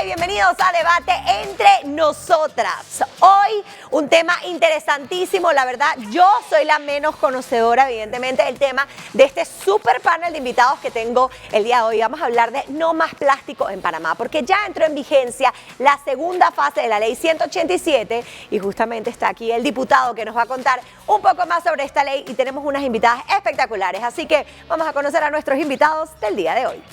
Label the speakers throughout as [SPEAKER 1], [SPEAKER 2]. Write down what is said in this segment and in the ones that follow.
[SPEAKER 1] y bienvenidos a Debate Entre Nosotras. Hoy un tema interesantísimo, la verdad yo soy la menos conocedora evidentemente del tema de este super panel de invitados que tengo el día de hoy. Vamos a hablar de no más plástico en Panamá, porque ya entró en vigencia la segunda fase de la ley 187 y justamente está aquí el diputado que nos va a contar un poco más sobre esta ley y tenemos unas invitadas espectaculares, así que vamos a conocer a nuestros invitados del día de hoy.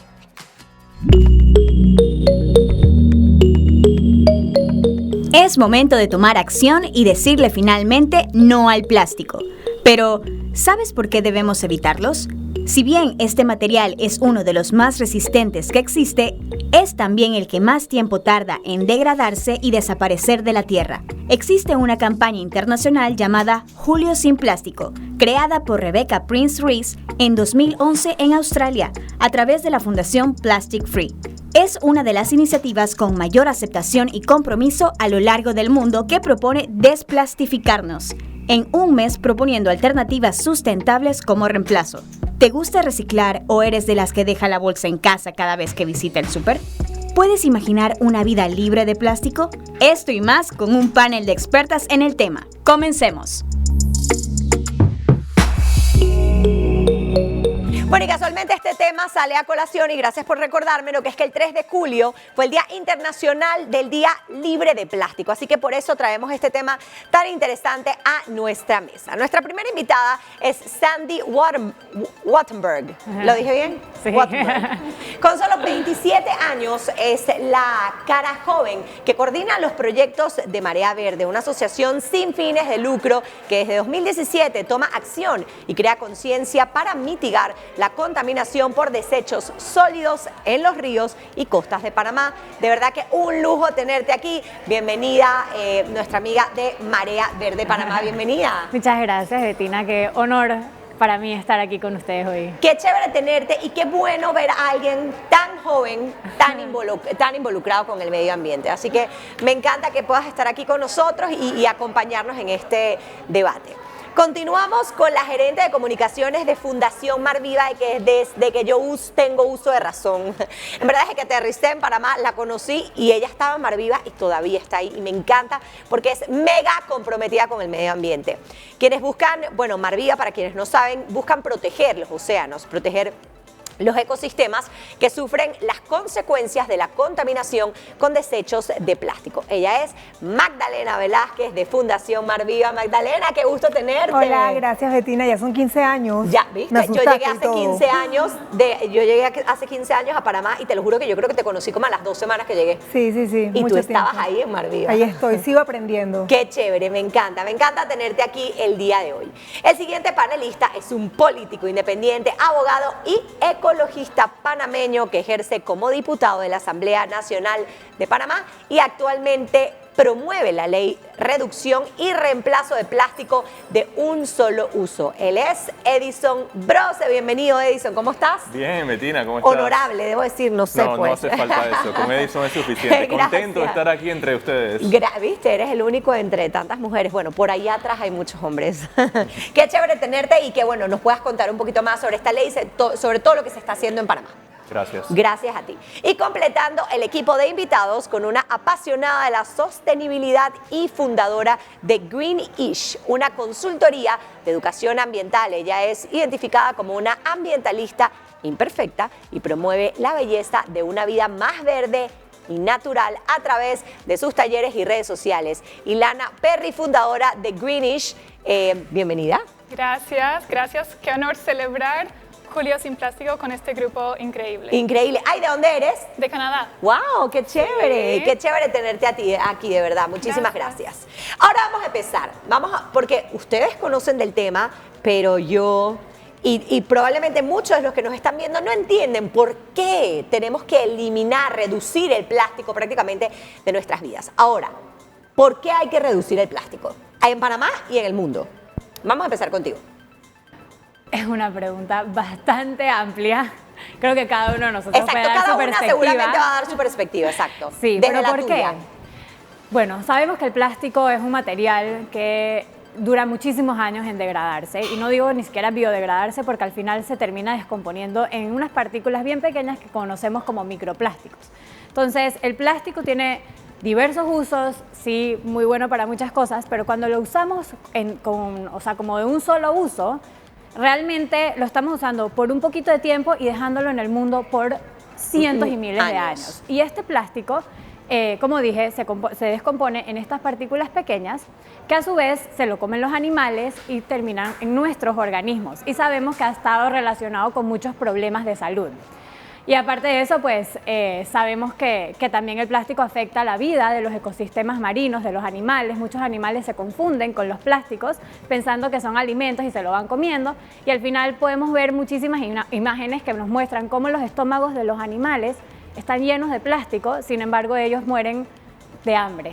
[SPEAKER 2] Es momento de tomar acción y decirle finalmente no al plástico. Pero, ¿sabes por qué debemos evitarlos? Si bien este material es uno de los más resistentes que existe, es también el que más tiempo tarda en degradarse y desaparecer de la tierra. Existe una campaña internacional llamada Julio sin Plástico, creada por Rebecca Prince Rees en 2011 en Australia, a través de la Fundación Plastic Free. Es una de las iniciativas con mayor aceptación y compromiso a lo largo del mundo que propone desplastificarnos, en un mes proponiendo alternativas sustentables como reemplazo. ¿Te gusta reciclar o eres de las que deja la bolsa en casa cada vez que visita el súper? ¿Puedes imaginar una vida libre de plástico? Esto y más con un panel de expertas en el tema. ¡Comencemos!
[SPEAKER 1] Bueno, y casualmente este tema sale a colación y gracias por recordármelo, que es que el 3 de julio fue el Día Internacional del Día Libre de Plástico. Así que por eso traemos este tema tan interesante a nuestra mesa. Nuestra primera invitada es Sandy Wattenberg. ¿Lo dije bien?
[SPEAKER 3] Sí.
[SPEAKER 1] Wattenberg. Con solo 27 años es la cara joven que coordina los proyectos de Marea Verde, una asociación sin fines de lucro que desde 2017 toma acción y crea conciencia para mitigar la contaminación por desechos sólidos en los ríos y costas de Panamá. De verdad que un lujo tenerte aquí. Bienvenida, nuestra amiga de Marea Verde Panamá. Bienvenida.
[SPEAKER 3] Muchas gracias, Betina. Qué honor para mí estar aquí con ustedes hoy.
[SPEAKER 1] Qué chévere tenerte y qué bueno ver a alguien tan joven, tan involucrado con el medio ambiente. Así que me encanta que puedas estar aquí con nosotros y acompañarnos en este debate. Continuamos con la gerente de comunicaciones de Fundación Mar Viva, que desde que yo tengo uso de razón. En verdad, desde que aterricé en Panamá la conocí y ella estaba en Mar Viva y todavía está ahí. Y me encanta porque es mega comprometida con el medio ambiente. Quienes buscan, bueno, Mar Viva, para quienes no saben, buscan proteger los océanos, proteger los ecosistemas que sufren las consecuencias de la contaminación con desechos de plástico. Ella es Magdalena Velázquez de Fundación Mar Viva. Magdalena, qué gusto tenerte.
[SPEAKER 4] Hola, gracias Betina, ya son 15 años.
[SPEAKER 1] Ya, ¿viste? Yo llegué hace 15 años, hace 15 años a Panamá y te lo juro que yo creo que te conocí como a las 2 semanas que llegué.
[SPEAKER 4] Sí.
[SPEAKER 1] Y tú estabas ahí en Mar Viva.
[SPEAKER 4] Ahí estoy, sigo aprendiendo.
[SPEAKER 1] Qué chévere, me encanta tenerte aquí el día de hoy. El siguiente panelista es un político independiente, abogado y ecologista panameño que ejerce como diputado de la Asamblea Nacional de Panamá y actualmente promueve la ley reducción y reemplazo de plástico de un solo uso. Él es Edison Brose. Bienvenido, Edison. ¿Cómo estás?
[SPEAKER 5] Bien, Betina, ¿cómo estás?
[SPEAKER 1] Honorable, debo decir, no sé,
[SPEAKER 5] No,
[SPEAKER 1] pues.
[SPEAKER 5] no hace falta eso. Con Edison es suficiente. Contento de estar aquí entre ustedes.
[SPEAKER 1] Viste, eres el único entre tantas mujeres. Bueno, por ahí atrás hay muchos hombres. Qué chévere tenerte y que, bueno, nos puedas contar un poquito más sobre esta ley, sobre todo lo que se está haciendo en Panamá.
[SPEAKER 5] Gracias.
[SPEAKER 1] Gracias a ti. Y completando el equipo de invitados con una apasionada de la sostenibilidad y fundadora de Greenish, una consultoría de educación ambiental. Ella es identificada como una ambientalista imperfecta y promueve la belleza de una vida más verde y natural a través de sus talleres y redes sociales. Ilana Perry, fundadora de Greenish, bienvenida.
[SPEAKER 6] Gracias. Qué honor celebrar Julio sin Plástico con este grupo increíble.
[SPEAKER 1] Increíble. Ay, ¿de dónde eres?
[SPEAKER 6] De Canadá.
[SPEAKER 1] ¡Wow! ¡Qué chévere!
[SPEAKER 6] Sí.
[SPEAKER 1] Qué chévere tenerte a ti aquí, de verdad. Muchísimas gracias. Ahora vamos a empezar. Porque ustedes conocen del tema, pero yo y probablemente muchos de los que nos están viendo no entienden por qué tenemos que eliminar, reducir el plástico prácticamente de nuestras vidas. Ahora, ¿por qué hay que reducir el plástico? En Panamá y en el mundo. Vamos a empezar contigo.
[SPEAKER 3] Es una pregunta bastante amplia. Creo que cada uno de nosotros puede dar
[SPEAKER 1] cada
[SPEAKER 3] su
[SPEAKER 1] una
[SPEAKER 3] perspectiva.
[SPEAKER 1] seguramente va a dar su perspectiva, exacto.
[SPEAKER 3] Sí,
[SPEAKER 1] Desde
[SPEAKER 3] pero
[SPEAKER 1] la
[SPEAKER 3] ¿por
[SPEAKER 1] tuya.
[SPEAKER 3] qué? Bueno, sabemos que el plástico es un material que dura muchísimos años en degradarse, y no digo ni siquiera biodegradarse porque al final se termina descomponiendo en unas partículas bien pequeñas que conocemos como microplásticos. Entonces, el plástico tiene diversos usos, sí, muy bueno para muchas cosas, pero cuando lo usamos o sea, como de un solo uso, realmente lo estamos usando por un poquito de tiempo y dejándolo en el mundo por cientos y miles de años. Y este plástico, como dije, se descompone en estas partículas pequeñas que a su vez se lo comen los animales y terminan en nuestros organismos. Y sabemos que ha estado relacionado con muchos problemas de salud. Y aparte de eso, pues sabemos que también el plástico afecta la vida de los ecosistemas marinos, de los animales. Muchos animales se confunden con los plásticos pensando que son alimentos y se lo van comiendo. Y al final podemos ver muchísimas imágenes que nos muestran cómo los estómagos de los animales están llenos de plástico, sin embargo ellos mueren de hambre.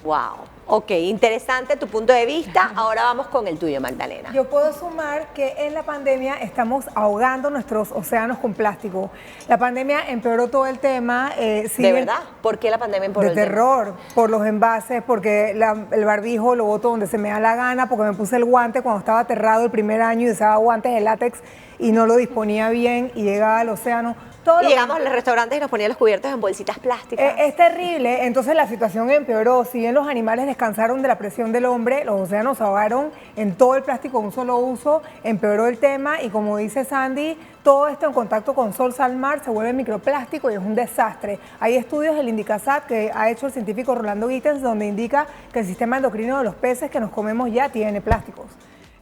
[SPEAKER 1] Wow. Ok, interesante tu punto de vista. Ahora vamos con el tuyo, Magdalena.
[SPEAKER 4] Yo puedo sumar que en la pandemia estamos ahogando nuestros océanos con plástico. La pandemia empeoró todo el tema.
[SPEAKER 1] ¿De verdad? ¿Por qué la pandemia empeoró
[SPEAKER 4] De
[SPEAKER 1] el tema?
[SPEAKER 4] terror, por los envases, porque el barbijo lo boto donde se me da la gana, porque me puse el guante cuando estaba aterrado el primer año y usaba guantes de látex y no lo disponía bien y llegaba al océano.
[SPEAKER 1] Y llegamos a los restaurantes y nos ponían los cubiertos en bolsitas plásticas.
[SPEAKER 4] Es terrible, entonces la situación empeoró. Si bien los animales descansaron de la presión del hombre, los océanos se ahogaron en todo el plástico de un solo uso, empeoró el tema y como dice Sandy, todo esto en contacto con sol, sal, mar se vuelve microplástico y es un desastre. Hay estudios del Indicasat que ha hecho el científico Rolando Gittens donde indica que el sistema endocrino de los peces que nos comemos ya tiene plásticos.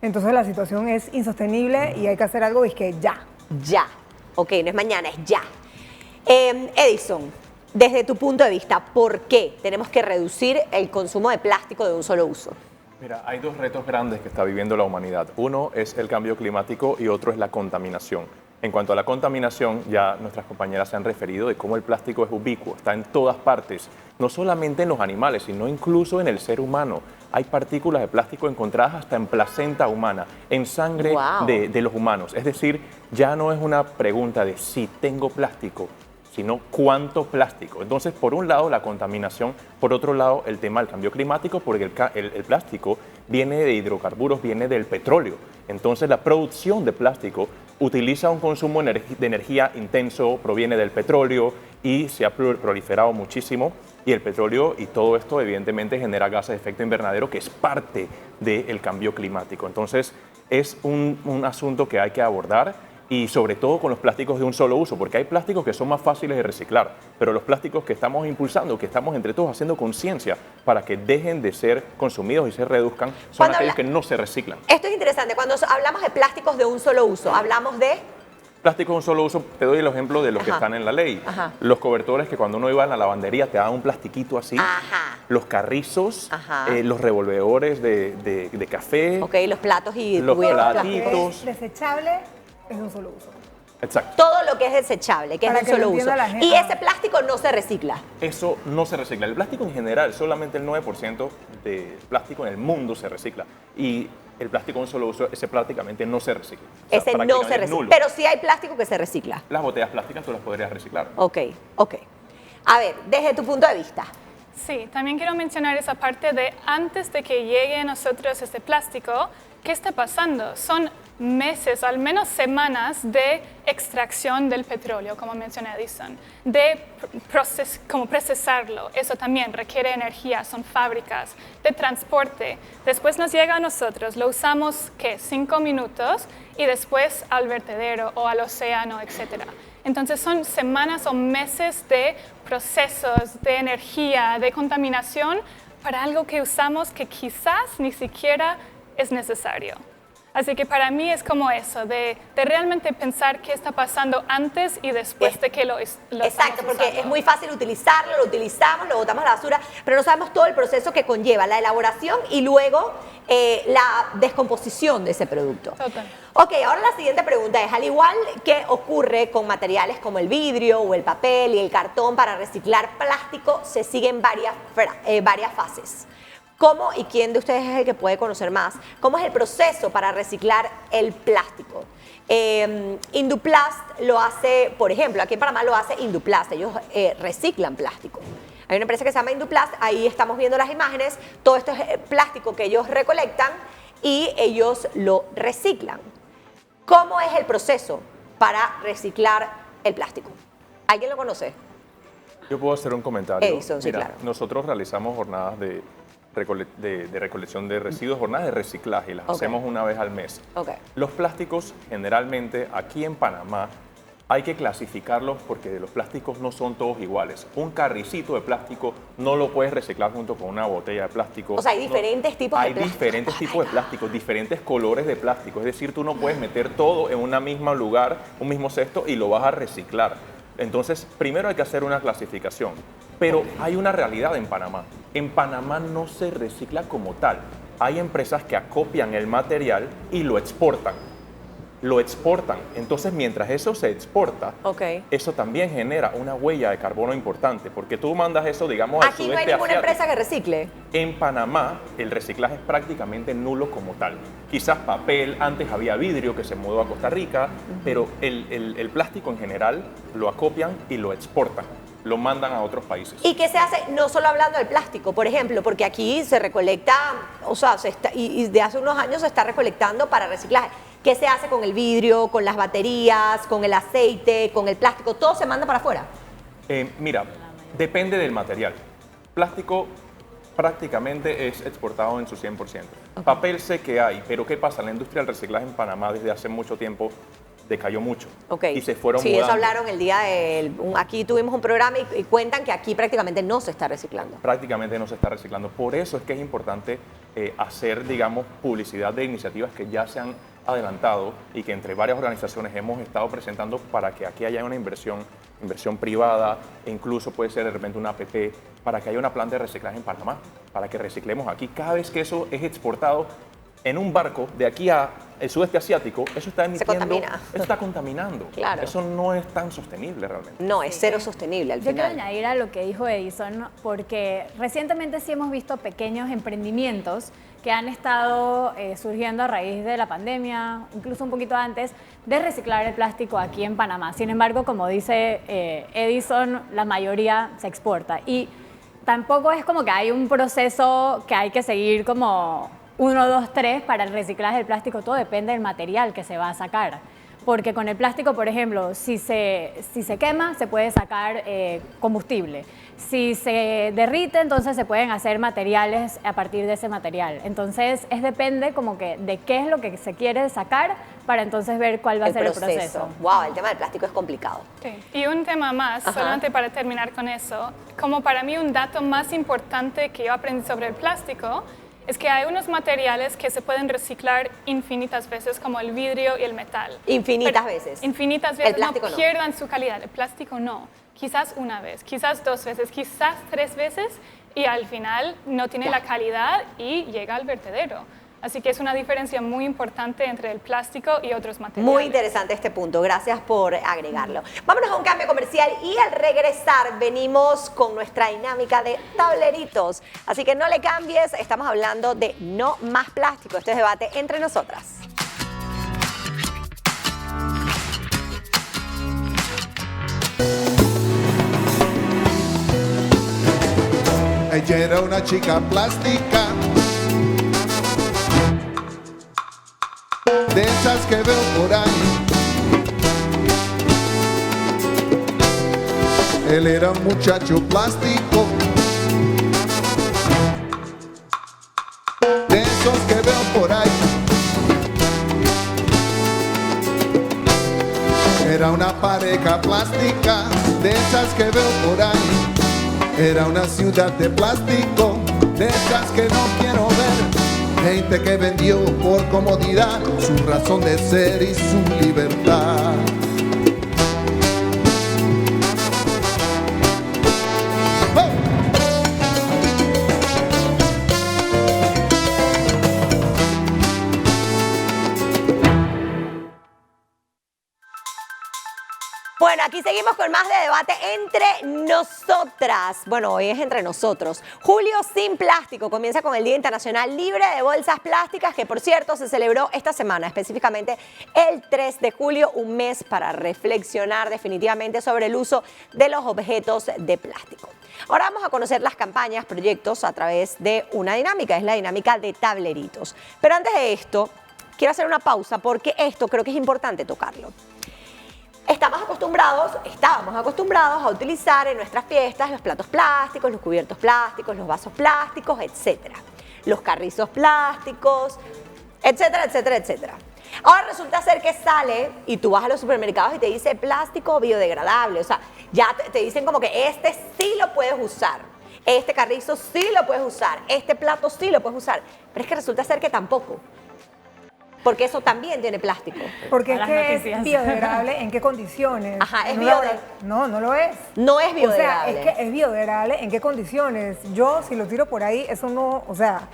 [SPEAKER 4] Entonces la situación es insostenible y hay que hacer algo y es que ya.
[SPEAKER 1] Ya. Ok, no es mañana, es ya. Edison, desde tu punto de vista, ¿por qué tenemos que reducir el consumo de plástico de un solo uso?
[SPEAKER 5] Mira, hay dos retos grandes que está viviendo la humanidad. Uno es el cambio climático y otro es la contaminación. En cuanto a la contaminación, ya nuestras compañeras se han referido de cómo el plástico es ubicuo, está en todas partes, no solamente en los animales, sino incluso en el ser humano. Hay partículas de plástico encontradas hasta en placenta humana, en sangre de los humanos. Es decir, ya no es una pregunta de si tengo plástico, sino cuánto plástico. Entonces, por un lado, la contaminación, por otro lado, el tema del cambio climático, porque el plástico viene de hidrocarburos, viene del petróleo. Entonces, la producción de plástico utiliza un consumo de energía intenso, proviene del petróleo y se ha proliferado muchísimo. Y el petróleo y todo esto evidentemente genera gases de efecto invernadero que es parte del cambio climático. Entonces es un asunto que hay que abordar y sobre todo con los plásticos de un solo uso, porque hay plásticos que son más fáciles de reciclar, pero los plásticos que estamos impulsando, que estamos entre todos haciendo conciencia para que dejen de ser consumidos y se reduzcan, son aquellos que no se reciclan.
[SPEAKER 1] Esto es interesante, cuando hablamos de plásticos de un solo uso, hablamos de...
[SPEAKER 5] Plásticos de un solo uso, te doy el ejemplo de los que están en la ley. Los cobertores que cuando uno iba a la lavandería te daban un plastiquito así. Los carrizos, los revolvedores de café.
[SPEAKER 1] Ok, los platos y
[SPEAKER 5] los platitos.
[SPEAKER 4] Es desechable, es de un solo uso.
[SPEAKER 5] Exacto.
[SPEAKER 1] Todo lo que es desechable, que
[SPEAKER 4] Para
[SPEAKER 1] es de
[SPEAKER 4] que
[SPEAKER 1] un
[SPEAKER 4] lo
[SPEAKER 1] solo uso.
[SPEAKER 4] entienda la gente.
[SPEAKER 1] Y ese plástico no se recicla.
[SPEAKER 5] Eso no se recicla. El plástico en general, solamente el 9% de plástico en el mundo se recicla. Y el plástico de un solo uso, ese prácticamente no se recicla. O sea,
[SPEAKER 1] ese no se recicla. Pero sí hay plástico que se recicla.
[SPEAKER 5] Las botellas plásticas tú las podrías reciclar.
[SPEAKER 1] Ok. A ver, desde tu punto de vista.
[SPEAKER 6] Sí, también quiero mencionar esa parte de antes de que llegue a nosotros este plástico, ¿qué está pasando? Son meses, al menos semanas de extracción del petróleo, como menciona Edison, de como procesarlo. Eso también requiere energía, son fábricas, de transporte. Después nos llega a nosotros, lo usamos, ¿qué? 5 minutos y después al vertedero o al océano, etc. Entonces son semanas o meses de procesos, de energía, de contaminación para algo que usamos que quizás ni siquiera es necesario. Así que para mí es como eso, de realmente pensar qué está pasando antes y después de que lo
[SPEAKER 1] Exacto, porque es muy fácil utilizarlo, lo utilizamos, lo botamos a la basura, pero no sabemos todo el proceso que conlleva la elaboración y luego la descomposición de ese producto.
[SPEAKER 6] Total.
[SPEAKER 1] Ok, ahora la siguiente pregunta es, al igual que ocurre con materiales como el vidrio o el papel y el cartón para reciclar plástico, se siguen varias fases. ¿Cómo y quién de ustedes es el que puede conocer más? ¿Cómo es el proceso para reciclar el plástico? Induplast lo hace, por ejemplo, aquí en Panamá lo hace Induplast, ellos reciclan plástico. Hay una empresa que se llama Induplast, ahí estamos viendo las imágenes, todo esto es plástico que ellos recolectan y ellos lo reciclan. ¿Cómo es el proceso para reciclar el plástico? ¿Alguien lo conoce?
[SPEAKER 5] Yo puedo hacer un comentario.
[SPEAKER 1] Edison, sí,
[SPEAKER 5] Mira,
[SPEAKER 1] claro.
[SPEAKER 5] nosotros realizamos jornadas de recolección de residuos, jornadas de reciclaje, y las
[SPEAKER 1] Ok.
[SPEAKER 5] hacemos una vez al mes.
[SPEAKER 1] Ok.
[SPEAKER 5] Los plásticos, generalmente, aquí en Panamá, hay que clasificarlos porque los plásticos no son todos iguales. Un carricito de plástico no lo puedes reciclar junto con una botella de plástico.
[SPEAKER 1] O sea, hay diferentes tipos de
[SPEAKER 5] Hay
[SPEAKER 1] plástico.
[SPEAKER 5] diferentes tipos de plásticos, diferentes colores de plástico. Es decir, tú no puedes meter todo en un mismo lugar, un mismo cesto, y lo vas a reciclar. Entonces, primero hay que hacer una clasificación. Pero hay una realidad en Panamá. En Panamá no se recicla como tal. Hay empresas que acopian el material y lo exportan. Lo exportan. Entonces, mientras eso se exporta,
[SPEAKER 1] Ok.
[SPEAKER 5] eso también genera una huella de carbono importante, porque tú mandas eso, digamos, al
[SPEAKER 1] Aquí no hay
[SPEAKER 5] sudeste
[SPEAKER 1] ninguna
[SPEAKER 5] asiático.
[SPEAKER 1] empresa que recicle.
[SPEAKER 5] En Panamá, el reciclaje es prácticamente nulo como tal. Quizás papel, antes había vidrio que se mudó a Costa Rica, pero el plástico en general lo acopian y lo exportan, lo mandan a otros países.
[SPEAKER 1] ¿Y qué se hace? No solo hablando del plástico, por ejemplo, porque aquí se recolecta, o sea, y de hace unos años se está recolectando para reciclaje. ¿Qué se hace con el vidrio, con las baterías, con el aceite, con el plástico? Todo se manda para afuera.
[SPEAKER 5] Mira, depende del material. Plástico prácticamente es exportado en su 100%. Papel sé que hay, pero ¿qué pasa? La industria del reciclaje en Panamá desde hace mucho tiempo decayó mucho.
[SPEAKER 1] Ok.
[SPEAKER 5] Y se fueron
[SPEAKER 1] Sí,
[SPEAKER 5] mudando.
[SPEAKER 1] eso hablaron el día aquí tuvimos un programa y cuentan que aquí prácticamente no se está reciclando.
[SPEAKER 5] Prácticamente no se está reciclando. Por eso es que es importante hacer, digamos, publicidad de iniciativas que ya se han adelantado y que entre varias organizaciones hemos estado presentando para que aquí haya una inversión privada, e incluso puede ser de repente una APP, para que haya una planta de reciclaje en Panamá, para que reciclemos aquí. Cada vez que eso es exportado en un barco de aquí a el sudeste asiático, eso está emitiendo,
[SPEAKER 1] contamina.
[SPEAKER 5] eso está contaminando.
[SPEAKER 1] Claro.
[SPEAKER 5] Eso no es tan sostenible realmente.
[SPEAKER 1] No, es cero sostenible al
[SPEAKER 3] Yo quiero
[SPEAKER 1] final.
[SPEAKER 3] añadir a lo que dijo Edison, porque recientemente sí hemos visto pequeños emprendimientos que han estado surgiendo a raíz de la pandemia, incluso un poquito antes, de reciclar el plástico aquí en Panamá. Sin embargo, como dice Edison, la mayoría se exporta. Y tampoco es como que hay un proceso que hay que seguir como 1, 2, 3 para el reciclaje del plástico. Todo depende del material que se va a sacar. Porque con el plástico, por ejemplo, si se quema, se puede sacar combustible. Si se derrite, entonces se pueden hacer materiales a partir de ese material. Entonces, depende como que de qué es lo que se quiere sacar para entonces ver cuál va a ser el proceso.
[SPEAKER 1] Wow, el tema del plástico es complicado.
[SPEAKER 6] Sí. Y un tema más,
[SPEAKER 1] Ajá.
[SPEAKER 6] solamente para terminar con eso, como para mí un dato más importante que yo aprendí sobre el plástico es que hay unos materiales que se pueden reciclar infinitas veces, como el vidrio y el metal.
[SPEAKER 1] Infinitas veces.
[SPEAKER 6] Infinitas veces,
[SPEAKER 1] El plástico no.
[SPEAKER 6] pierdan su calidad. El plástico no. Quizás una vez, quizás 2 veces, quizás 3 veces, y al final no tiene la calidad y llega al vertedero. Así que es una diferencia muy importante entre el plástico y otros materiales.
[SPEAKER 1] Muy interesante este punto, gracias por agregarlo. Vámonos a un cambio comercial y al regresar venimos con nuestra dinámica de tableritos. Así que no le cambies, estamos hablando de no más plástico. Este es debate entre nosotras.
[SPEAKER 7] Ella era una chica plástica, de esas que veo por ahí. Él era un muchacho plástico, de esos que veo por ahí. Era una pareja plástica, de esas que veo por ahí. Era una ciudad de plástico, de esas que no quiero ver. Gente que vendió por comodidad su razón de ser y su libertad.
[SPEAKER 1] Bueno, aquí seguimos con más de debate entre nosotras. Bueno, hoy es entre nosotros. Julio sin plástico comienza con el Día Internacional Libre de Bolsas Plásticas, que por cierto se celebró esta semana, específicamente el 3 de julio, un mes para reflexionar definitivamente sobre el uso de los objetos de plástico. Ahora vamos a conocer las campañas, proyectos a través de una dinámica, es la dinámica de tableritos. Pero antes de esto, quiero hacer una pausa porque esto creo que es importante tocarlo. estábamos acostumbrados a utilizar en nuestras fiestas los platos plásticos, los cubiertos plásticos, los vasos plásticos, etcétera, los carrizos plásticos, etcétera, etcétera, etcétera. Ahora resulta ser que sale y tú vas a los supermercados y te dice plástico biodegradable, o sea, ya te dicen como que este sí lo puedes usar, este carrizo sí lo puedes usar, este plato sí lo puedes usar, pero es que resulta ser que tampoco. Porque eso también tiene plástico.
[SPEAKER 4] Porque es
[SPEAKER 3] Malas
[SPEAKER 4] que
[SPEAKER 3] noticias.
[SPEAKER 4] es biodegradable, ¿en qué condiciones?
[SPEAKER 1] Ajá, es
[SPEAKER 4] No,
[SPEAKER 1] biodegradable.
[SPEAKER 4] No, no lo es.
[SPEAKER 1] No es biodegradable.
[SPEAKER 4] O sea, es que es biodegradable, ¿en qué condiciones? Yo, si lo tiro por ahí, eso no, o sea,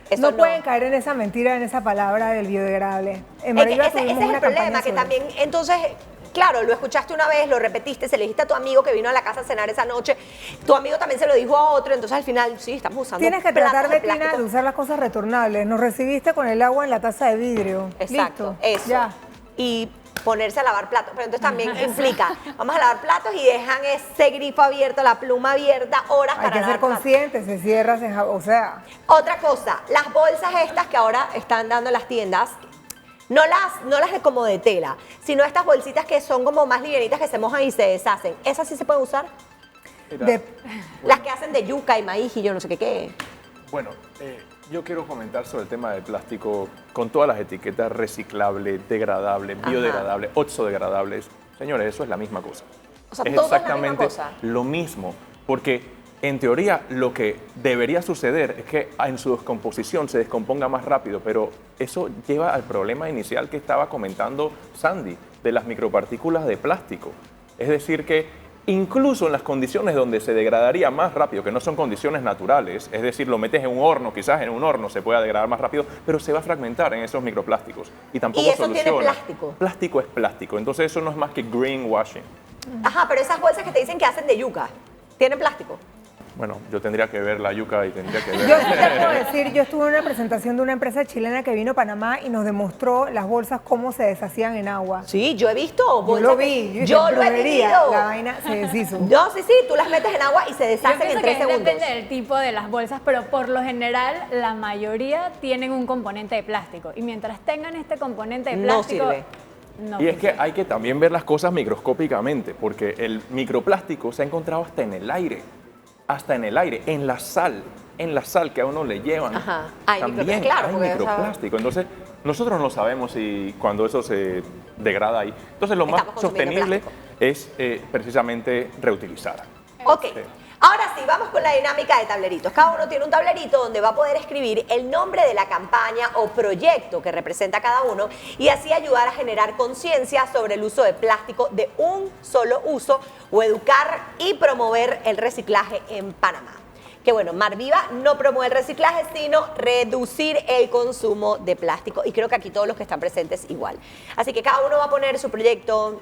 [SPEAKER 1] Eso
[SPEAKER 4] no
[SPEAKER 1] no.
[SPEAKER 4] pueden caer en esa mentira, en esa palabra del biodegradable. En
[SPEAKER 1] Es que
[SPEAKER 4] Mariva
[SPEAKER 1] ese
[SPEAKER 4] tuvimos
[SPEAKER 1] es el
[SPEAKER 4] una
[SPEAKER 1] problema,
[SPEAKER 4] campaña
[SPEAKER 1] que
[SPEAKER 4] sobre
[SPEAKER 1] también, entonces, claro, lo escuchaste una vez, lo repetiste, se lo dijiste a tu amigo que vino a la casa a cenar esa noche, tu amigo también se lo dijo a otro, entonces al final, sí, estamos usando
[SPEAKER 4] Tienes que
[SPEAKER 1] platos
[SPEAKER 4] tratar,
[SPEAKER 1] de
[SPEAKER 4] Betina,
[SPEAKER 1] plástico.
[SPEAKER 4] de usar las cosas retornables. Nos recibiste con el agua en la taza de vidrio.
[SPEAKER 1] Exacto,
[SPEAKER 4] Listo,
[SPEAKER 1] eso.
[SPEAKER 4] Ya.
[SPEAKER 1] Y ponerse a lavar platos, pero entonces también implica, vamos a lavar platos y dejan ese grifo abierto, la pluma abierta, horas
[SPEAKER 4] Hay
[SPEAKER 1] para
[SPEAKER 4] que
[SPEAKER 1] lavar
[SPEAKER 4] ser
[SPEAKER 1] platos.
[SPEAKER 4] conscientes, se cierra, o sea,
[SPEAKER 1] Otra cosa, las bolsas estas que ahora están dando las tiendas, no las de como de tela, sino estas bolsitas que son como más livianitas que se mojan y se deshacen. ¿Esas sí se pueden usar?
[SPEAKER 5] Mira,
[SPEAKER 4] de-
[SPEAKER 1] Las que hacen de yuca y maíz y yo no sé qué.
[SPEAKER 5] Bueno, yo quiero comentar sobre el tema del plástico con todas las etiquetas reciclable, degradable, biodegradable, oxodegradables. Señores, eso es la misma cosa.
[SPEAKER 1] O sea,
[SPEAKER 5] es
[SPEAKER 1] todo es la
[SPEAKER 5] exactamente
[SPEAKER 1] misma cosa.
[SPEAKER 5] lo mismo, porque en teoría lo que debería suceder es que en su descomposición se descomponga más rápido, pero eso lleva al problema inicial que estaba comentando Sandy, de las micropartículas de plástico. Es decir que incluso en las condiciones donde se degradaría más rápido, que no son condiciones naturales, es decir, lo metes en un horno, quizás en un horno se pueda degradar más rápido, pero se va a fragmentar en esos microplásticos y tampoco
[SPEAKER 1] ¿Y eso tiene
[SPEAKER 5] soluciona.
[SPEAKER 1] plástico?
[SPEAKER 5] Plástico es plástico, entonces eso no es más que greenwashing.
[SPEAKER 1] Ajá, pero esas bolsas que te dicen que hacen de yuca, ¿tienen plástico?
[SPEAKER 5] Bueno, yo tendría que ver la yuca y tendría que ver...
[SPEAKER 4] yo sí te puedo decir, yo estuve en una presentación de una empresa chilena que vino a Panamá y nos demostró las bolsas cómo se deshacían en agua.
[SPEAKER 1] Sí, yo he visto
[SPEAKER 4] Yo
[SPEAKER 1] bolsas
[SPEAKER 4] lo
[SPEAKER 1] que-
[SPEAKER 4] vi,
[SPEAKER 1] yo lo he
[SPEAKER 4] brujería,
[SPEAKER 1] vivido.
[SPEAKER 4] la vaina se deshizo.
[SPEAKER 1] No, sí, tú las metes en agua y se
[SPEAKER 3] Yo
[SPEAKER 1] deshacen
[SPEAKER 3] pienso
[SPEAKER 1] en 3
[SPEAKER 3] que
[SPEAKER 1] segundos.
[SPEAKER 3] depende del tipo de las bolsas, pero por lo general la mayoría tienen un componente de plástico. Y mientras tengan este componente de
[SPEAKER 1] No
[SPEAKER 3] plástico,
[SPEAKER 1] sirve.
[SPEAKER 3] no
[SPEAKER 5] Y es que
[SPEAKER 3] funciona.
[SPEAKER 5] hay que también ver las cosas microscópicamente, porque el microplástico se ha encontrado hasta en el aire, en la sal que a uno le llevan.
[SPEAKER 1] Ajá. Hay
[SPEAKER 5] también
[SPEAKER 1] microplástico, claro,
[SPEAKER 5] hay
[SPEAKER 1] porque, o sea,
[SPEAKER 5] microplástico. Entonces, nosotros no sabemos si cuando eso se degrada ahí. Entonces, lo más
[SPEAKER 1] Estamos consumiendo
[SPEAKER 5] sostenible
[SPEAKER 1] plástico.
[SPEAKER 5] es precisamente reutilizar.
[SPEAKER 1] Ok,
[SPEAKER 5] Sí.
[SPEAKER 1] ahora sí, vamos con la dinámica de tableritos. Cada uno tiene un tablerito donde va a poder escribir el nombre de la campaña o proyecto que representa cada uno y así ayudar a generar conciencia sobre el uso de plástico de un solo uso o educar y promover el reciclaje en Panamá. Que bueno, Marviva no promueve el reciclaje, sino reducir el consumo de plástico. Y creo que aquí todos los que están presentes igual. Así que cada uno va a poner su proyecto,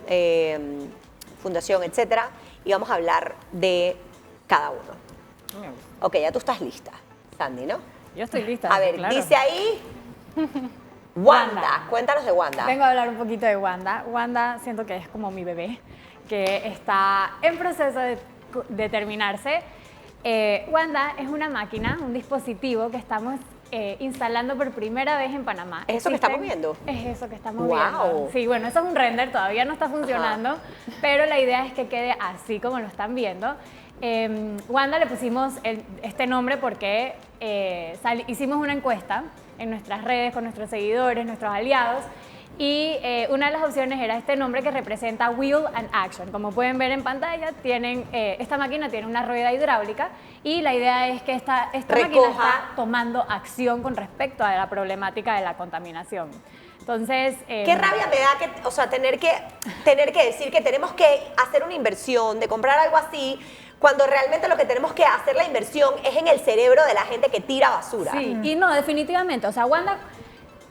[SPEAKER 1] fundación, etcétera, y vamos a hablar de cada uno. Ok, ya tú estás lista, Sandy, ¿no?
[SPEAKER 3] Yo estoy lista.
[SPEAKER 1] A ver,
[SPEAKER 3] claro.
[SPEAKER 1] dice ahí Wanda. Cuéntanos de Wanda.
[SPEAKER 3] Vengo a hablar un poquito de Wanda. Wanda siento que es como mi bebé, que está en proceso de terminarse. Wanda es una máquina, un dispositivo que estamos instalando por primera vez en Panamá.
[SPEAKER 1] ¿Es eso que estamos viendo?
[SPEAKER 3] Es eso que estamos
[SPEAKER 1] Wow.
[SPEAKER 3] viendo. Sí, bueno, eso es un render, todavía no está funcionando, pero la idea es que quede así como lo están viendo. Wanda le pusimos este nombre porque hicimos una encuesta en nuestras redes con nuestros seguidores, nuestros aliados, y una de las opciones era este nombre que representa Wheel and Action. Como pueden ver en pantalla, esta máquina tiene una rueda hidráulica y la idea es que esta máquina
[SPEAKER 1] Recoja.
[SPEAKER 3] está tomando acción con respecto a la problemática de la contaminación. Entonces,
[SPEAKER 1] Qué rabia me da tener que decir que tenemos que hacer una inversión, de comprar algo así, cuando realmente lo que tenemos que hacer la inversión es en el cerebro de la gente que tira basura.
[SPEAKER 3] Sí, y no, definitivamente. O sea, Wanda,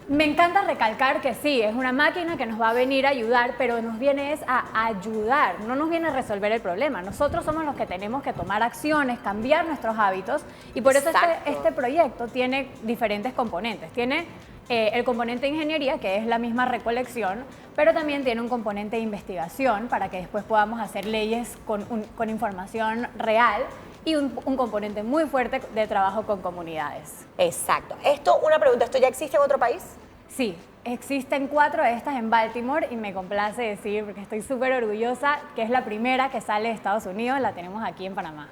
[SPEAKER 3] me encanta recalcar que sí, es una máquina que nos va a venir a ayudar, pero nos viene a ayudar, no nos viene a resolver el problema. Nosotros somos los que tenemos que tomar acciones, cambiar nuestros hábitos, y por eso
[SPEAKER 1] Exacto.
[SPEAKER 3] este proyecto tiene diferentes componentes. Tiene el componente de ingeniería, que es la misma recolección, pero también tiene un componente de investigación para que después podamos hacer leyes con información real, y un componente muy fuerte de trabajo con comunidades.
[SPEAKER 1] Exacto. Una pregunta, ¿esto ya existe en otro país?
[SPEAKER 3] Sí, existen 4 de estas en Baltimore y me complace decir, porque estoy súper orgullosa, que es la primera que sale de Estados Unidos, la tenemos aquí en Panamá.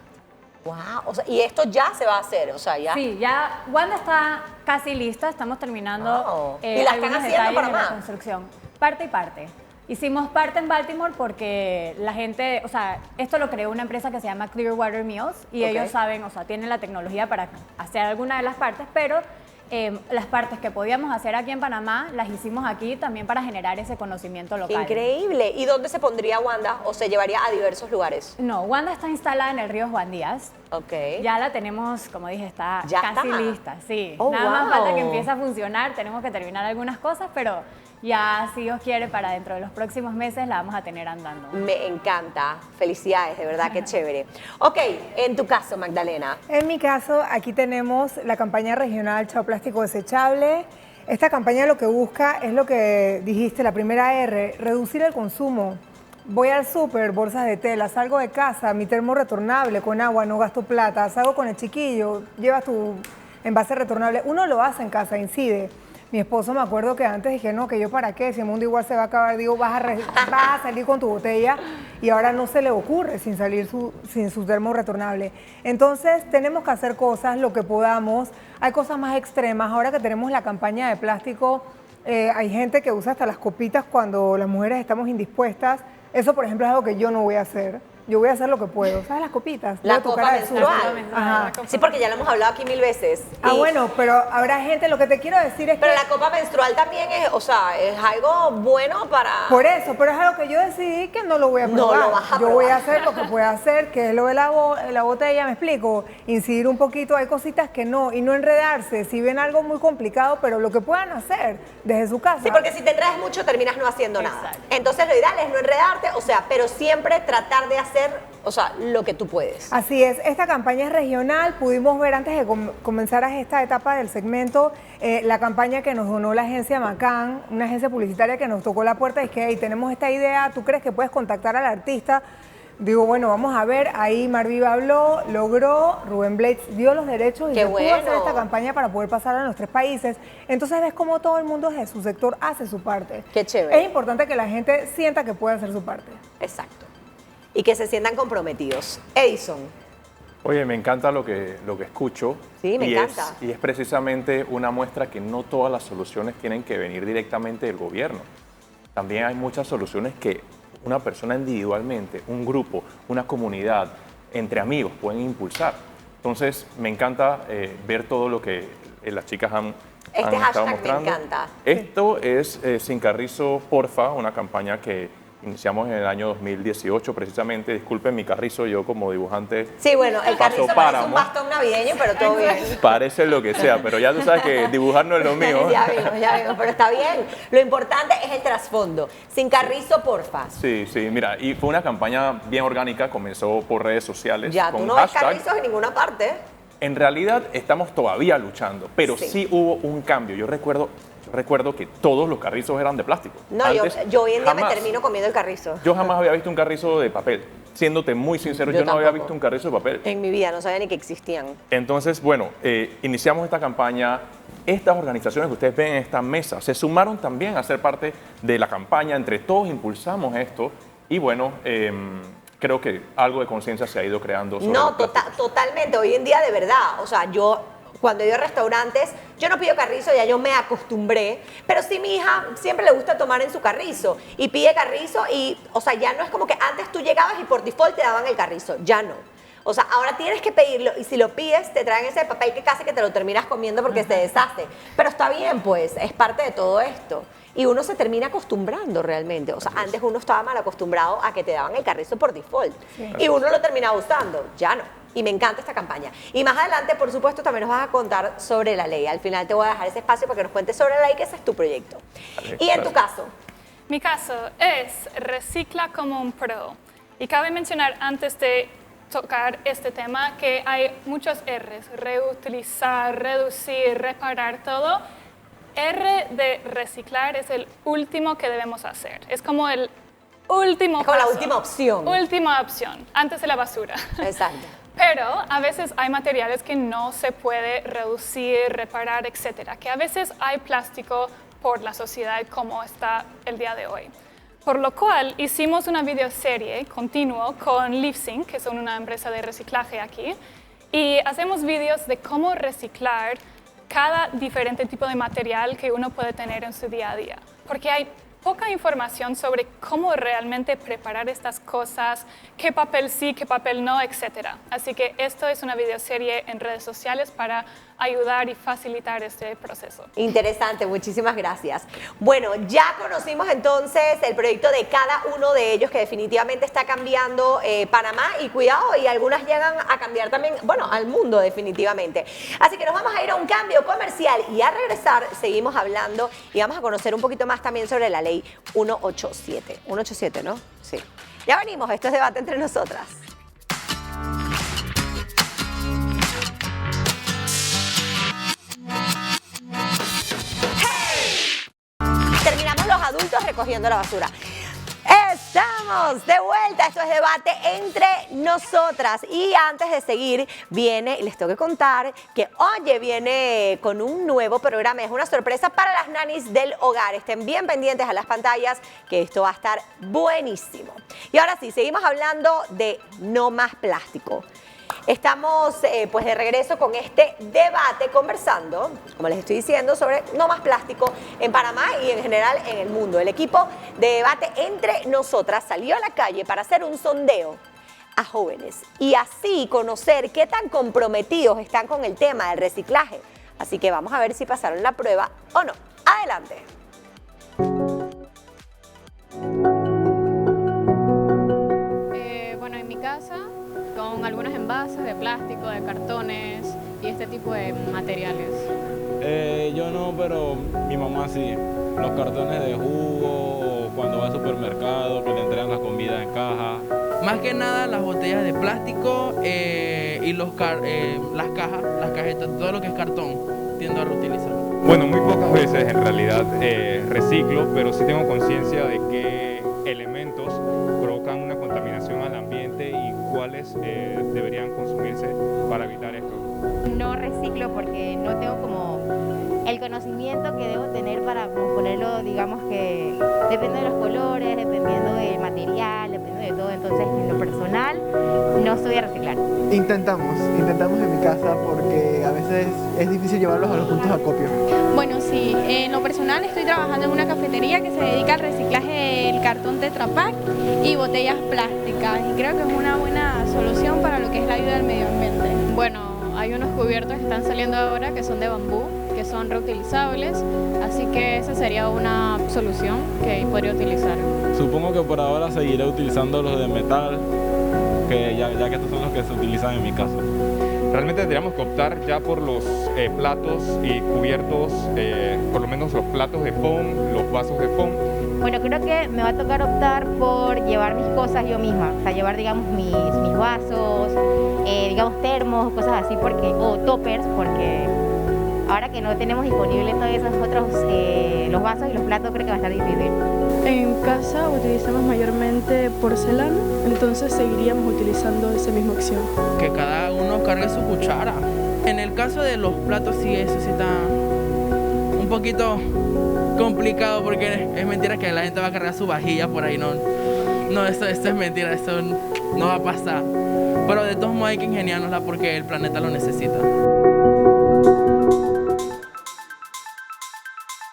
[SPEAKER 1] Wow, o sea, y esto ya se va a hacer, o sea, ya.
[SPEAKER 3] Sí, ya Wanda está casi lista, estamos terminando
[SPEAKER 1] Wow. ¿Y la están
[SPEAKER 3] algunos
[SPEAKER 1] haciendo en
[SPEAKER 3] detalles de la
[SPEAKER 1] Panamá?
[SPEAKER 3] construcción. Parte y parte. Hicimos parte en Baltimore porque la gente, o sea, esto lo creó una empresa que se llama Clearwater Mills y
[SPEAKER 1] Ok.
[SPEAKER 3] ellos saben, o sea, tienen la tecnología para hacer alguna de las partes, pero las partes que podíamos hacer aquí en Panamá las hicimos aquí también para generar ese conocimiento
[SPEAKER 1] Qué
[SPEAKER 3] local.
[SPEAKER 1] increíble. ¿Y dónde se pondría Wanda o se llevaría a diversos lugares?
[SPEAKER 3] No, Wanda está instalada en el río Juan Díaz.
[SPEAKER 1] Ok.
[SPEAKER 3] Ya la tenemos, como dije, está
[SPEAKER 1] ¿Ya
[SPEAKER 3] casi
[SPEAKER 1] está?
[SPEAKER 3] lista, sí.
[SPEAKER 1] Oh,
[SPEAKER 3] Nada más
[SPEAKER 1] wow.
[SPEAKER 3] falta que empiece a funcionar, tenemos que terminar algunas cosas, pero ya, si Dios quiere, para dentro de los próximos meses la vamos a tener andando.
[SPEAKER 1] Me encanta. Felicidades, de verdad, qué chévere. Ok, en tu caso, Magdalena.
[SPEAKER 4] En mi caso, aquí tenemos la campaña regional Chao Plástico Desechable. Esta campaña lo que busca es lo que dijiste, la primera R, reducir el consumo. Voy al súper, bolsas de tela, salgo de casa, mi termo retornable, con agua, no gasto plata, salgo con el chiquillo, llevas tu envase retornable. Uno lo hace en casa, incide. Mi esposo, me acuerdo que antes dije, no, que yo para qué, si el mundo igual se va a acabar, digo, vas a salir con tu botella, y ahora no se le ocurre sin su termo retornable. Entonces, tenemos que hacer cosas, lo que podamos. Hay cosas más extremas. Ahora que tenemos la campaña de plástico, hay gente que usa hasta las copitas cuando las mujeres estamos indispuestas. Eso, por ejemplo, es algo que yo no voy a hacer. Yo voy a hacer lo que puedo. ¿Sabes las copitas?
[SPEAKER 1] La
[SPEAKER 4] Voy a tocar
[SPEAKER 1] copa
[SPEAKER 4] el sur.
[SPEAKER 1] menstrual.
[SPEAKER 4] Ajá.
[SPEAKER 1] Sí, porque ya lo hemos hablado aquí 1000 veces.
[SPEAKER 4] Ah,
[SPEAKER 1] Y-
[SPEAKER 4] bueno, pero habrá gente, lo que te quiero decir es
[SPEAKER 1] Pero
[SPEAKER 4] que...
[SPEAKER 1] la copa menstrual también es, o sea, es algo bueno para...
[SPEAKER 4] Por eso, pero es algo que yo decidí que no lo voy a
[SPEAKER 1] No
[SPEAKER 4] probar.
[SPEAKER 1] lo vas a
[SPEAKER 4] Yo voy a
[SPEAKER 1] probar.
[SPEAKER 4] hacer lo que pueda hacer, que es lo de la botella, me explico. Incidir un poquito, hay cositas que no, y no enredarse. Si ven algo muy complicado, pero lo que puedan hacer desde su casa.
[SPEAKER 1] Sí, porque si te enredas mucho terminas no haciendo nada.
[SPEAKER 3] Exacto.
[SPEAKER 1] Entonces lo ideal es no enredarte, o sea, pero siempre tratar de hacer, o sea, lo que tú puedes.
[SPEAKER 4] Así es, esta campaña es regional. Pudimos ver antes de comenzar esta etapa del segmento la campaña que nos donó la agencia Macán, una agencia publicitaria que nos tocó la puerta y es que hey, tenemos esta idea, ¿tú crees que puedes contactar al artista? Digo, bueno, vamos a ver, ahí Marviva habló, logró, Rubén Blades dio los derechos y
[SPEAKER 1] ¡Qué
[SPEAKER 4] se pudo hacer
[SPEAKER 1] bueno!
[SPEAKER 4] esta campaña para poder pasar a los 3 países. Entonces ves cómo todo el mundo de su sector hace su parte.
[SPEAKER 1] ¡Qué chévere!
[SPEAKER 4] Es importante que la gente sienta que puede hacer su parte.
[SPEAKER 1] Exacto. Y que se sientan comprometidos. Edison.
[SPEAKER 5] Oye, me encanta lo que escucho.
[SPEAKER 1] Sí, me
[SPEAKER 5] y
[SPEAKER 1] encanta.
[SPEAKER 5] y es precisamente una muestra que no todas las soluciones tienen que venir directamente del gobierno. También hay muchas soluciones que una persona individualmente, un grupo, una comunidad, entre amigos pueden impulsar. Entonces, me encanta ver todo lo que las chicas han
[SPEAKER 1] Este
[SPEAKER 5] estado
[SPEAKER 1] hashtag me
[SPEAKER 5] mostrando.
[SPEAKER 1] encanta.
[SPEAKER 5] Esto es Sin Carrizo Porfa, una campaña que iniciamos en el año 2018 precisamente. Disculpen mi carrizo, yo como dibujante
[SPEAKER 1] Sí, bueno, el carrizo
[SPEAKER 5] paso
[SPEAKER 1] parece un
[SPEAKER 5] páramo.
[SPEAKER 1] bastón navideño, pero todo bien.
[SPEAKER 5] Parece lo que sea, pero ya tú sabes que dibujar no es lo mío.
[SPEAKER 1] ya vimos, pero está bien. Lo importante es el trasfondo. Sin carrizo, porfa.
[SPEAKER 5] Sí, sí, mira, y fue una campaña bien orgánica, comenzó por redes sociales.
[SPEAKER 1] Ya, tú
[SPEAKER 5] con
[SPEAKER 1] no ves
[SPEAKER 5] hashtag.
[SPEAKER 1] carrizos en ninguna parte.
[SPEAKER 5] En realidad estamos todavía luchando, pero
[SPEAKER 1] Sí.
[SPEAKER 5] sí hubo un cambio. Yo recuerdo que todos los carrizos eran de plástico.
[SPEAKER 1] No,
[SPEAKER 5] Antes,
[SPEAKER 1] yo hoy en día me
[SPEAKER 5] jamás.
[SPEAKER 1] termino comiendo el carrizo.
[SPEAKER 5] Yo jamás había visto un carrizo de papel. Siéndote muy sincero,
[SPEAKER 1] Yo
[SPEAKER 5] yo no había
[SPEAKER 1] tampoco.
[SPEAKER 5] visto un carrizo de papel.
[SPEAKER 1] En mi vida no sabía ni que existían.
[SPEAKER 5] Entonces, bueno, iniciamos esta campaña. Estas organizaciones que ustedes ven en esta mesa se sumaron también a ser parte de la campaña. Entre todos impulsamos esto y bueno, creo que algo de conciencia se ha ido creando sobre
[SPEAKER 1] No,
[SPEAKER 5] los plásticos.
[SPEAKER 1] totalmente. Hoy en día, de verdad, o sea, yo cuando he ido a restaurantes, yo no pido carrizo, ya yo me acostumbré, pero sí mi hija siempre le gusta tomar en su carrizo y pide carrizo y, o sea, ya no es como que antes tú llegabas y por default te daban el carrizo, ya no. O sea, ahora tienes que pedirlo y si lo pides te traen ese papel que casi que te lo terminas comiendo porque se deshace. Pero está bien, pues, es parte de todo esto. Y uno se termina acostumbrando realmente. O sea, antes uno estaba mal acostumbrado a que te daban el carrizo por default. Y uno lo terminaba usando, ya no. Y me encanta esta campaña. Y más adelante, por supuesto, también nos vas a contar sobre la ley. Al final te voy a dejar ese espacio para que nos cuentes sobre la ley, que ese es tu proyecto.
[SPEAKER 5] Vale,
[SPEAKER 1] Y en tu
[SPEAKER 5] gracias.
[SPEAKER 1] caso,
[SPEAKER 6] Mi caso es recicla como un pro. Y cabe mencionar antes de tocar este tema que hay muchos R's, reutilizar, reducir, reparar, todo. R de reciclar es el último que debemos hacer. Es como el último
[SPEAKER 1] es como la
[SPEAKER 6] paso.
[SPEAKER 1] última opción.
[SPEAKER 6] Última opción, antes de la basura.
[SPEAKER 1] Exacto.
[SPEAKER 6] Pero a veces hay materiales que no se puede reducir, reparar, etcétera. Que a veces hay plástico por la sociedad como está el día de hoy. Por lo cual hicimos una videoserie continuo con LiveSync, que son una empresa de reciclaje aquí, y hacemos videos de cómo reciclar cada diferente tipo de material que uno puede tener en su día a día. Porque hay poca información sobre cómo realmente preparar estas cosas, qué papel sí, qué papel no, etc. Así que esto es una videoserie en redes sociales para ayudar y facilitar este proceso.
[SPEAKER 1] Interesante, muchísimas gracias. Bueno, ya conocimos entonces el proyecto de cada uno de ellos que definitivamente está cambiando Panamá y cuidado, y algunas llegan a cambiar también, bueno, al mundo definitivamente. Así que nos vamos a ir a un cambio comercial y a regresar seguimos hablando y vamos a conocer un poquito más también sobre la ley 187. 187, ¿no? Sí. Ya venimos, esto es Debate Entre Nosotras. Terminamos los adultos recogiendo la basura. Estamos de vuelta, esto es Debate Entre Nosotras y antes de seguir les tengo que contar que Oye viene con un nuevo programa, es una sorpresa para las nanis del hogar, estén bien pendientes a las pantallas que esto va a estar buenísimo. Y ahora sí, seguimos hablando de no más plástico. Estamos pues de regreso con este debate conversando, como les estoy diciendo, sobre no más plástico en Panamá y en general en el mundo. El equipo de Debate Entre Nosotras salió a la calle para hacer un sondeo a jóvenes y así conocer qué tan comprometidos están con el tema del reciclaje. Así que vamos a ver si pasaron la prueba o no. Adelante.
[SPEAKER 8] Bueno, en mi casa, con algunos envases de plástico, de cartones y este tipo de materiales.
[SPEAKER 9] Yo no, pero mi mamá sí. Los cartones de jugo o cuando va al supermercado que le entregan la comida en caja.
[SPEAKER 10] Más que nada las botellas de plástico y las cajas, las cajetas, todo lo que es cartón, tiendo a reutilizarlo.
[SPEAKER 11] Bueno, muy pocas veces en realidad reciclo, pero sí tengo conciencia de qué elementos provocan una contaminación al ambiente y cuáles deberían consumirse para evitar esto.
[SPEAKER 12] No reciclo porque no tengo como el conocimiento que debo tener para ponerlo, digamos que depende de los colores, dependiendo del material, dependiendo de todo, entonces en lo personal no soy a reciclar.
[SPEAKER 13] Intentamos en mi casa porque a veces es difícil llevarlos a los puntos de acopio.
[SPEAKER 14] Bueno, sí, en lo personal estoy trabajando en una cafetería que se dedica al reciclaje del cartón Tetra Pak y botellas plásticas y creo que es una buena solución para lo que es la ayuda al medio ambiente.
[SPEAKER 8] Bueno, hay unos cubiertos que están saliendo ahora que son de bambú, que son reutilizables, así que esa sería una solución que podría utilizar.
[SPEAKER 9] Supongo que por ahora seguiré utilizando los de metal, que ya que estos son los que se utilizan en mi casa.
[SPEAKER 11] Realmente tendríamos que optar ya por los platos y cubiertos, por lo menos los platos de foam, los vasos de foam.
[SPEAKER 12] Bueno, creo que me va a tocar optar por llevar mis cosas yo misma, o sea, llevar, digamos, mis vasos, digamos, termos, cosas así, o toppers, porque ahora que no tenemos disponible todos esos otros, los vasos y los platos, creo que va a estar difícil.
[SPEAKER 15] En casa utilizamos mayormente porcelana, entonces seguiríamos utilizando esa misma opción.
[SPEAKER 10] Que cada uno cargue su cuchara. En el caso de los platos sí, eso sí está un poquito complicado porque es mentira que la gente va a cargar su vajilla por ahí, no, esto es mentira, esto no va a pasar. Pero de todos modos hay que ingeniárnosla porque el planeta lo necesita.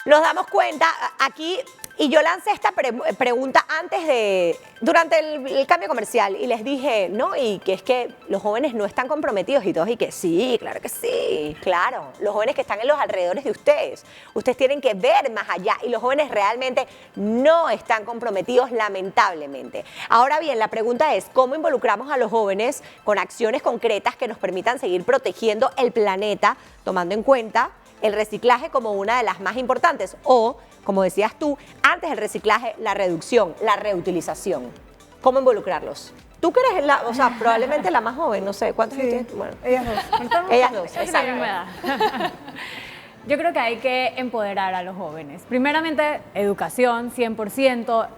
[SPEAKER 1] Nos damos cuenta aquí, y yo lancé esta pregunta durante el cambio comercial y les dije, no, y que es que los jóvenes no están comprometidos y todos, y que sí, claro que sí, claro, los jóvenes que están en los alrededores de ustedes tienen que ver más allá y los jóvenes realmente no están comprometidos lamentablemente. Ahora bien, la pregunta es, ¿cómo involucramos a los jóvenes con acciones concretas que nos permitan seguir protegiendo el planeta, tomando en cuenta el reciclaje como una de las más importantes o, como decías tú, antes del reciclaje, la reducción, la reutilización? ¿Cómo involucrarlos? Tú que eres probablemente la más joven, no sé, ¿cuántos años tienes? Bueno,
[SPEAKER 4] ellas dos.
[SPEAKER 1] Ellas dos,
[SPEAKER 3] Es la misma edad. Yo creo que hay que empoderar a los jóvenes. Primeramente, educación, 100%,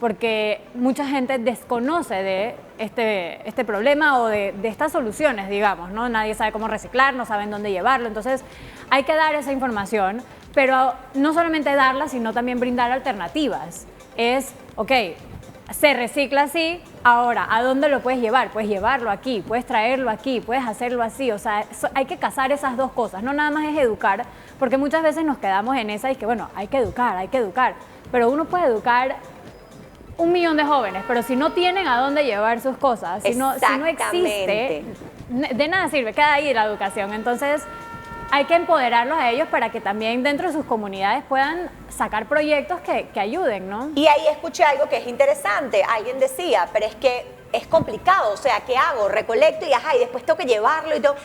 [SPEAKER 3] porque mucha gente desconoce de este problema o de estas soluciones, digamos, ¿no? Nadie sabe cómo reciclar, no saben dónde llevarlo, entonces hay que dar esa información, pero no solamente darlas, sino también brindar alternativas. Es, ok, se recicla así, ahora, ¿a dónde lo puedes llevar? Puedes llevarlo aquí, puedes traerlo aquí, puedes hacerlo así, o sea, hay que casar esas dos cosas, no nada más es educar, porque muchas veces nos quedamos en esa y que, bueno, hay que educar, pero uno puede educar 1 millón de jóvenes, pero si no tienen a dónde llevar sus cosas, si no existe, de nada sirve, queda ahí la educación. Entonces, hay que empoderarlos a ellos para que también dentro de sus comunidades puedan sacar proyectos que ayuden, ¿no?
[SPEAKER 1] Y ahí escuché algo que es interesante. Alguien decía, pero es que es complicado, o sea, ¿qué hago? Recolecto y después tengo que llevarlo y todo.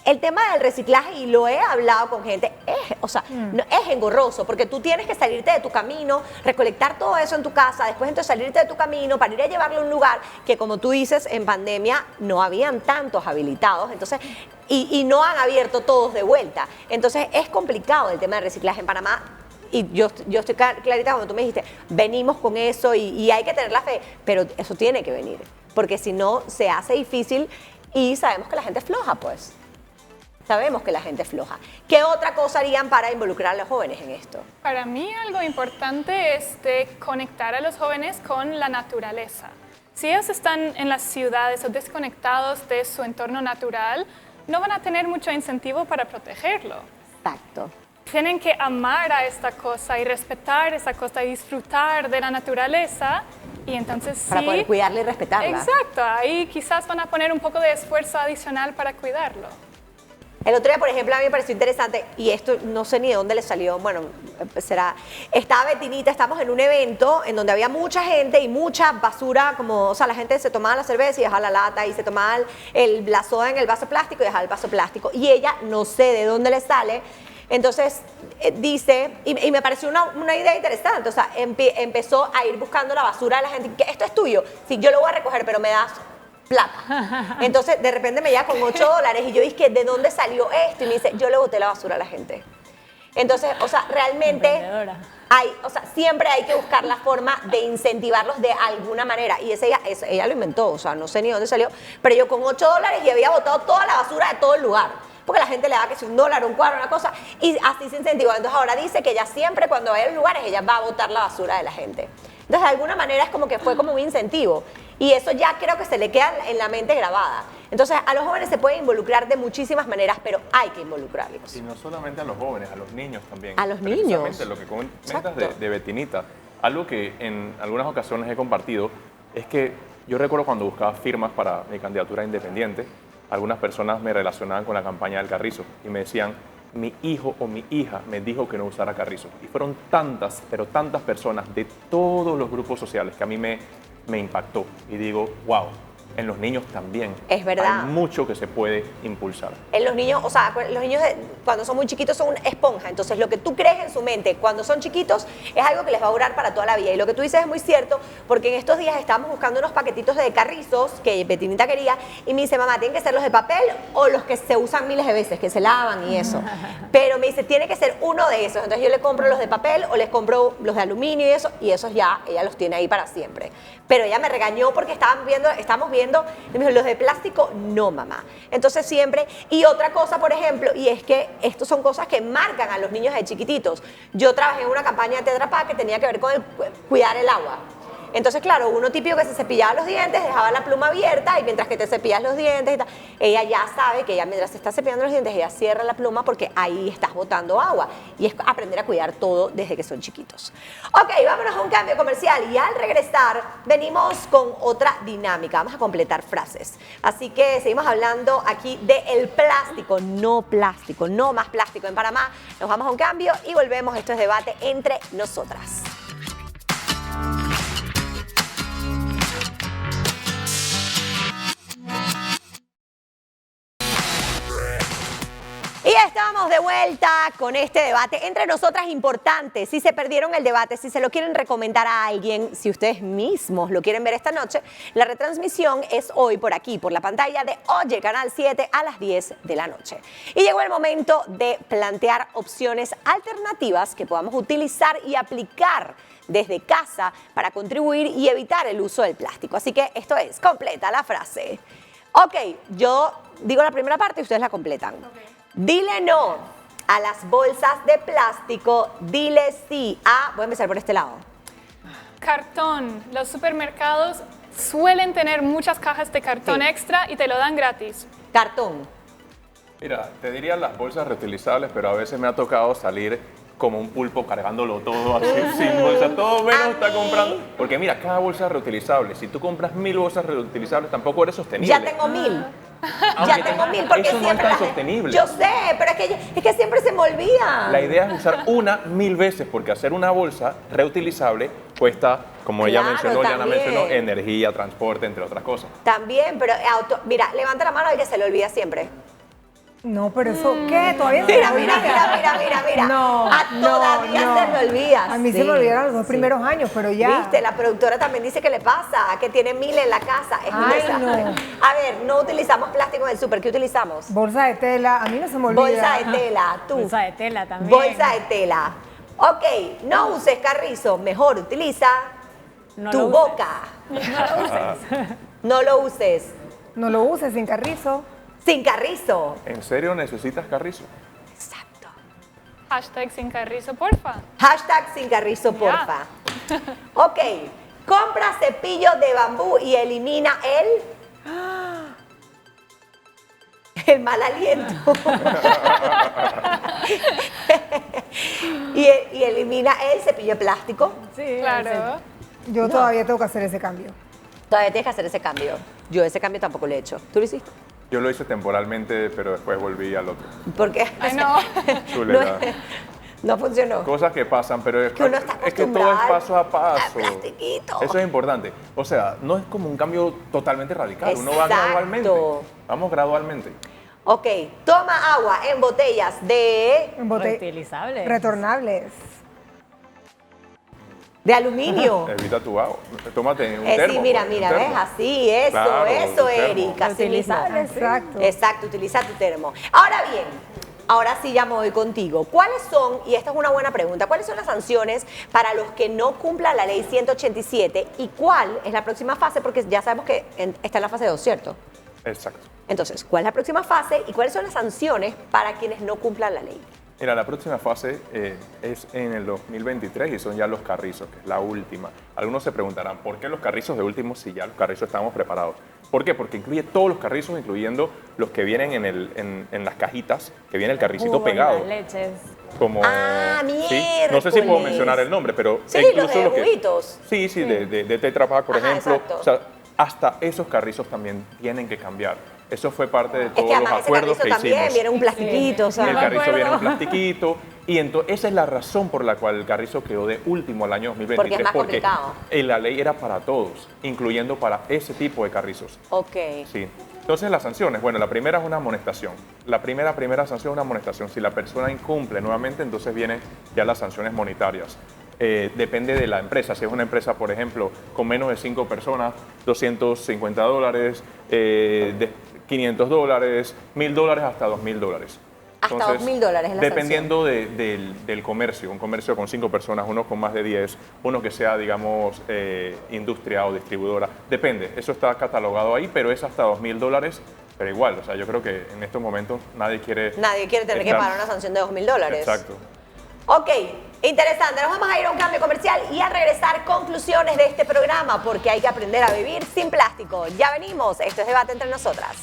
[SPEAKER 1] El tema del reciclaje, y lo he hablado con gente, es engorroso, porque tú tienes que salirte de tu camino, recolectar todo eso en tu casa, después entonces salirte de tu camino para ir a llevarlo a un lugar que, como tú dices, en pandemia no habían tantos habilitados, entonces, y no han abierto todos de vuelta. Entonces es complicado el tema del reciclaje en Panamá. Y yo estoy clarita cuando tú me dijiste, venimos con eso y hay que tener la fe, pero eso tiene que venir, porque si no se hace difícil y sabemos que la gente es floja, pues. Sabemos que la gente es floja. ¿Qué otra cosa harían para involucrar a los jóvenes en esto?
[SPEAKER 6] Para mí algo importante es de conectar a los jóvenes con la naturaleza. Si ellos están en las ciudades o desconectados de su entorno natural, no van a tener mucho incentivo para protegerlo.
[SPEAKER 1] Exacto.
[SPEAKER 6] Tienen que amar a esta cosa y respetar esta cosa y disfrutar de la naturaleza. Y entonces
[SPEAKER 1] para poder cuidarla y respetarla.
[SPEAKER 6] Exacto. Ahí quizás van a poner un poco de esfuerzo adicional para cuidarlo.
[SPEAKER 1] El otro día, por ejemplo, a mí me pareció interesante, y esto no sé ni de dónde le salió, bueno, estaba Betinita, estamos en un evento en donde había mucha gente y mucha basura, como, o sea, la gente se tomaba la cerveza y dejaba la lata, y se tomaba la soda en el vaso plástico y dejaba el vaso plástico, y ella, no sé de dónde le sale, entonces dice, y me pareció una idea interesante, o sea, empezó a ir buscando la basura de la gente, que esto es tuyo, sí, yo lo voy a recoger, pero me das plata. Entonces, de repente me llega con $8 y yo dije, ¿de dónde salió esto? Y me dice, yo le boté la basura a la gente. Entonces, o sea, realmente siempre hay que buscar la forma de incentivarlos de alguna manera. Y ella lo inventó, o sea, no sé ni dónde salió, pero yo con $8 y había botado toda la basura de todo el lugar. Porque la gente le da que si $1, un cuadro, una cosa, y así se incentivó. Entonces ahora dice que ella siempre, cuando vaya a los lugares, ella va a botar la basura de la gente. Entonces, de alguna manera es como que fue como un incentivo. Y eso ya creo que se le queda en la mente grabada. Entonces, a los jóvenes se puede involucrar de muchísimas maneras, pero hay que involucrarlos.
[SPEAKER 5] Y no solamente a los jóvenes, a los niños también.
[SPEAKER 1] A los niños.
[SPEAKER 5] Precisamente lo que comentas de Betinita. Algo que en algunas ocasiones he compartido es que yo recuerdo cuando buscaba firmas para mi candidatura independiente, algunas personas me relacionaban con la campaña del carrizo y me decían, mi hijo o mi hija me dijo que no usara carrizo. Y fueron tantas, pero tantas personas de todos los grupos sociales que a mí me impactó. Y digo, wow, en los niños también.
[SPEAKER 1] Es verdad.
[SPEAKER 5] Hay mucho que se puede impulsar.
[SPEAKER 1] En los niños, o sea, los niños cuando son muy chiquitos son una esponja. Entonces, lo que tú crees en su mente cuando son chiquitos es algo que les va a durar para toda la vida. Y lo que tú dices es muy cierto, porque en estos días estábamos buscando unos paquetitos de carrizos que Betinita quería, y me dice, mamá, ¿tienen que ser los de papel o los que se usan miles de veces, que se lavan y eso? Pero me dice, tiene que ser uno de esos. Entonces, yo le compro los de papel o les compro los de aluminio y esos ya, ella los tiene ahí para siempre. Pero ella me regañó porque estamos viendo, y me dijo, los de plástico, no, mamá. Entonces siempre, y otra cosa, por ejemplo, y es que estos son cosas que marcan a los niños de chiquititos. Yo trabajé en una campaña de Tetra Pak que tenía que ver con cuidar el agua. Entonces, claro, uno típico que se cepillaba los dientes, dejaba la pluma abierta y mientras que te cepillas los dientes y tal, ella ya sabe que ella mientras se está cepillando los dientes, ella cierra la pluma porque ahí estás botando agua. Y es aprender a cuidar todo desde que son chiquitos. Ok, vámonos a un cambio comercial y al regresar venimos con otra dinámica. Vamos a completar frases. Así que seguimos hablando aquí del plástico, no más plástico en Panamá. Nos vamos a un cambio y volvemos. Esto es Debate Entre Nosotras. Y estamos de vuelta con este debate entre nosotras importante. Si se perdieron el debate, si se lo quieren recomendar a alguien, si ustedes mismos lo quieren ver esta noche, la retransmisión es hoy por aquí, por la pantalla de Oye Canal 7 a las 10 de la noche. Y llegó el momento de plantear opciones alternativas que podamos utilizar y aplicar desde casa para contribuir y evitar el uso del plástico. Así que esto es, completa la frase. Ok, yo digo la primera parte y ustedes la completan. Dile no a las bolsas de plástico? Dile sí a, voy a empezar por este lado.
[SPEAKER 6] Cartón. Los supermercados suelen tener muchas cajas de cartón extra y te lo dan gratis.
[SPEAKER 1] Cartón.
[SPEAKER 5] Mira, te diría las bolsas reutilizables, pero a veces me ha tocado salir como un pulpo cargándolo todo así, sin bolsa, todo menos está comprando. Porque mira, cada bolsa es reutilizable. Si tú compras 1000 bolsas reutilizables, tampoco eres sostenible.
[SPEAKER 1] Ya tengo 1000. Ya tengo 1000 porque
[SPEAKER 5] eso no es
[SPEAKER 1] siempre
[SPEAKER 5] tan sostenible.
[SPEAKER 1] Yo sé, pero es que siempre se me olvida.
[SPEAKER 5] La idea es usar una 1000 veces, porque hacer una bolsa reutilizable cuesta, como ella
[SPEAKER 1] Claro,
[SPEAKER 5] mencionó, Yana
[SPEAKER 1] también.
[SPEAKER 5] mencionó, energía, transporte, entre otras cosas.
[SPEAKER 1] También, pero mira, levanta la mano y que se le olvida siempre.
[SPEAKER 4] No, pero eso, ¿qué? Todavía se
[SPEAKER 1] Mira,
[SPEAKER 4] me
[SPEAKER 1] mira,
[SPEAKER 4] olvida.
[SPEAKER 1] mira.
[SPEAKER 4] No,
[SPEAKER 1] todavía se me olvida.
[SPEAKER 4] A mí se
[SPEAKER 1] Sí,
[SPEAKER 4] me olvidaron los dos
[SPEAKER 1] sí.
[SPEAKER 4] primeros años, pero ya.
[SPEAKER 1] Viste, la productora también dice que le pasa, que tiene 1000 en la casa. Es un
[SPEAKER 4] Ay,
[SPEAKER 1] desastre.
[SPEAKER 4] no.
[SPEAKER 1] A ver, no utilizamos plástico en el súper, ¿qué utilizamos?
[SPEAKER 4] Bolsa de tela, a mí no se me olvida.
[SPEAKER 1] Bolsa de tela, tú.
[SPEAKER 3] Bolsa de tela también.
[SPEAKER 1] Bolsa de tela. Ok, no uses carrizo, mejor utiliza
[SPEAKER 3] No
[SPEAKER 1] tu
[SPEAKER 3] lo uses.
[SPEAKER 1] boca. No lo uses.
[SPEAKER 4] No lo uses sin carrizo.
[SPEAKER 1] Sin carrizo.
[SPEAKER 5] ¿En serio necesitas carrizo?
[SPEAKER 6] Hashtag sin carrizo, porfa.
[SPEAKER 1] Hashtag sin carrizo, porfa. Ok, compra cepillo de bambú y elimina el mal aliento. y elimina el cepillo de plástico.
[SPEAKER 3] Sí,
[SPEAKER 6] Claro.
[SPEAKER 4] Yo todavía tengo que hacer ese cambio.
[SPEAKER 1] Todavía tienes que hacer ese cambio. Yo ese cambio tampoco lo he hecho. ¿Tú lo hiciste?
[SPEAKER 5] Yo lo hice temporalmente, pero después volví al otro.
[SPEAKER 1] ¿Por qué?
[SPEAKER 6] Ay, no.
[SPEAKER 5] Chuleta.
[SPEAKER 1] No funcionó.
[SPEAKER 5] Cosas que pasan, pero es
[SPEAKER 1] Que uno está
[SPEAKER 5] es que todo es
[SPEAKER 1] acostumbrado
[SPEAKER 5] paso a paso.
[SPEAKER 1] al plastiquito.
[SPEAKER 5] Eso es importante. O sea, no es como un cambio totalmente radical. Uno va
[SPEAKER 1] Exacto.
[SPEAKER 5] gradualmente. Vamos gradualmente.
[SPEAKER 1] Ok, toma agua en botellas de
[SPEAKER 3] Reutilizables.
[SPEAKER 4] Retornables.
[SPEAKER 1] aluminio.
[SPEAKER 5] Evita tu agua. Tómate un
[SPEAKER 1] Sí,
[SPEAKER 5] termo.
[SPEAKER 1] mira,
[SPEAKER 5] pues,
[SPEAKER 1] mira,
[SPEAKER 5] un
[SPEAKER 1] ¿ves?
[SPEAKER 5] termo.
[SPEAKER 1] Así, eso,
[SPEAKER 5] Claro,
[SPEAKER 1] eso,
[SPEAKER 5] un termo.
[SPEAKER 1] Erika. Así mismo.
[SPEAKER 3] Reutilizable, sí.
[SPEAKER 4] Exacto.
[SPEAKER 1] Exacto, utiliza tu termo. Ahora bien, ahora sí ya me voy contigo. ¿Cuáles son, y esta es una buena pregunta, cuáles son las sanciones para los que no cumplan la ley 187 y cuál es la próxima fase? Porque ya sabemos que está en la fase 2, ¿cierto?
[SPEAKER 5] Exacto.
[SPEAKER 1] Entonces, ¿cuál es la próxima fase y cuáles son las sanciones para quienes no cumplan la ley?
[SPEAKER 5] Mira, la próxima fase es en el 2023 y son ya los carrizos, que es la última. Algunos se preguntarán, ¿por qué los carrizos de último si ya los carrizos estamos preparados? ¿Por qué? Porque incluye todos los carrizos, incluyendo los que vienen en las cajitas, que viene el carricito
[SPEAKER 3] Jugos,
[SPEAKER 5] pegado.
[SPEAKER 3] las leches.
[SPEAKER 5] Como,
[SPEAKER 1] Ah,
[SPEAKER 5] ¿sí? No sé si puedo
[SPEAKER 1] miércoles.
[SPEAKER 5] mencionar el nombre, pero
[SPEAKER 1] Sí,
[SPEAKER 5] incluso
[SPEAKER 1] los de
[SPEAKER 5] lo que-
[SPEAKER 1] juguitos.
[SPEAKER 5] Sí, sí, de Tetra Pak, por
[SPEAKER 1] Ajá,
[SPEAKER 5] ejemplo.
[SPEAKER 1] exacto.
[SPEAKER 5] O sea, hasta esos carrizos también tienen que cambiar. Eso fue parte de
[SPEAKER 1] Es
[SPEAKER 5] todos
[SPEAKER 1] que
[SPEAKER 5] los
[SPEAKER 1] además ese
[SPEAKER 5] acuerdos
[SPEAKER 1] carrizo
[SPEAKER 5] que
[SPEAKER 1] también
[SPEAKER 5] hicimos.
[SPEAKER 1] viene un plastiquito, o sea.
[SPEAKER 5] Y el
[SPEAKER 3] me
[SPEAKER 5] carrizo
[SPEAKER 3] acuerdo.
[SPEAKER 5] viene en plastiquito. Y entonces esa es la razón por la cual el carrizo quedó de último al año 2023.
[SPEAKER 1] Porque es más complicado.
[SPEAKER 5] La ley era para todos, incluyendo para ese tipo de carrizos.
[SPEAKER 1] Ok.
[SPEAKER 5] Sí. Entonces las sanciones, bueno, la primera es una amonestación. La primera sanción es una amonestación. Si la persona incumple nuevamente, entonces vienen ya las sanciones monetarias. Depende de la empresa. Si es una empresa, por ejemplo, con menos de 5 personas, $250, $500, $1,000 hasta $2,000.
[SPEAKER 1] Hasta
[SPEAKER 5] Entonces,
[SPEAKER 1] $2,000 es la
[SPEAKER 5] dependiendo del comercio, un comercio con 5 personas, uno con más de 10, uno que sea, digamos, industria o distribuidora. Depende, eso está catalogado ahí, pero es hasta $2,000, pero igual, o sea, yo creo que en estos momentos nadie quiere
[SPEAKER 1] tener que
[SPEAKER 5] estar-
[SPEAKER 1] pagar una sanción de $2,000.
[SPEAKER 5] Exacto.
[SPEAKER 1] Ok, interesante. Nos vamos a ir a un cambio comercial y a regresar conclusiones de este programa porque hay que aprender a vivir sin plástico. Ya venimos. Esto es Debate Entre Nosotras.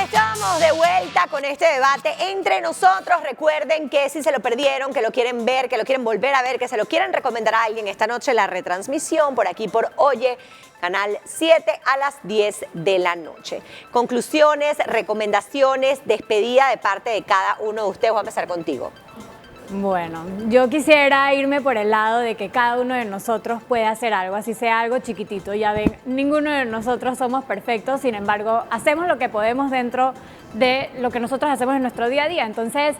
[SPEAKER 1] Estamos de vuelta con este debate entre nosotros. Recuerden que si se lo perdieron, que lo quieren ver, que lo quieren volver a ver, que se lo quieren recomendar a alguien esta noche, la retransmisión por aquí por Oye, Canal 7 a las 10 de la noche. Conclusiones, recomendaciones, despedida de parte de cada uno de ustedes. Voy a empezar contigo.
[SPEAKER 3] Bueno, yo quisiera irme por el lado de que cada uno de nosotros puede hacer algo, así sea algo chiquitito. Ya ven, ninguno de nosotros somos perfectos, sin embargo, hacemos lo que podemos dentro de lo que nosotros hacemos en nuestro día a día. Entonces,